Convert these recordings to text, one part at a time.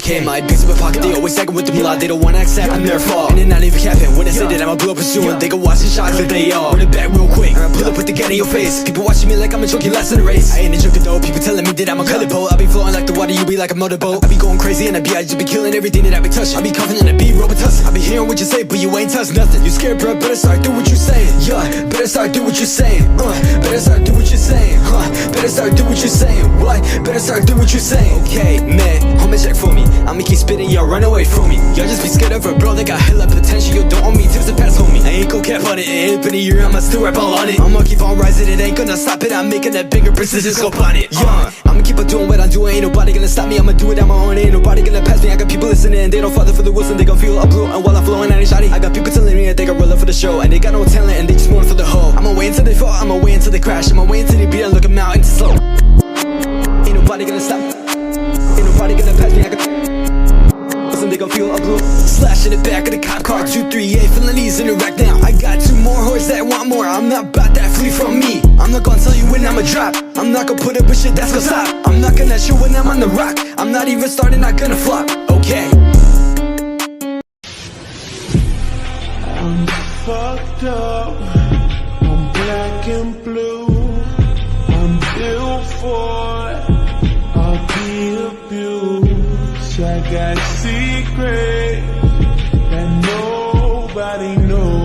Okay, my piece of my pocket, they always second with the moolah. They don't wanna accept I'm their fault, and they're not even capping when I say that I'ma blow up soon. They go watch the shots like they all. Run it back real quick, and I pull up with the gun in your face. People watching me like I'm a joking last in the race. I ain't a joker though, people telling me that I'm a color boat. I be flowing like the water, you be like a motorboat. I be going crazy and I just be killing everything that I be touching. I be confident and I be robotus. I be hearing what you say, but you ain't touch nothing. You scared, bro, better start do what you saying. Yeah, better start do what you're saying. Better start do what you're saying. Better start do what you're saying. What? Better start do what you're saying. Okay, man, homie, check for me. I'ma keep spitting, y'all run away from me. Y'all just be scared of a bro that got hella potential. Yo, don't own me, tips and pass, homie. I ain't gon' cap on it, it ain't been a year, I'ma still rap all on it. I'ma keep on rising, it ain't gonna stop it. I'm making that bigger precision scope on it. I'ma keep on doing what I'm doing, ain't nobody gonna stop me. I'ma do it on my own, ain't nobody gonna pass me. I got people listening, they don't father for the Wilson. They gon' feel up blue, and while I'm flowing, I ain't shoddy. I got people telling me that they gon' roll up for the show, and they got no talent, and they just want for the hoe. I'ma wait until they fall, I'ma wait until they crash. I'ma wait until they beat and look them out into slow. Ain't nobody gonna stop, ain't nobody gonna pass me. I got they gon' feel a blue slash in the back of the cop car. 238 feeling ease in the rack now. I got two more horses that want more. I'm not about that flee from me. I'm not gonna tell you when I'ma drop. I'm not gonna put up with shit that's gonna stop. I'm not gonna shoot when I'm on the rock. I'm not even starting, not gonna flop. Okay. I'm fucked up. I'm black and blue. I'm built for all the abuse. I got secrets that nobody knows.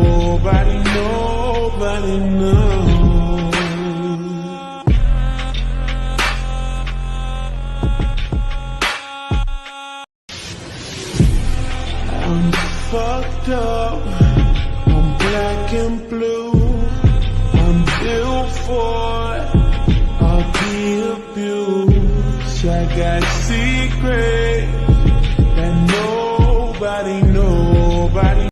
I'm fucked up. I'm black and blue. I'm built for all the abuse. I got secrets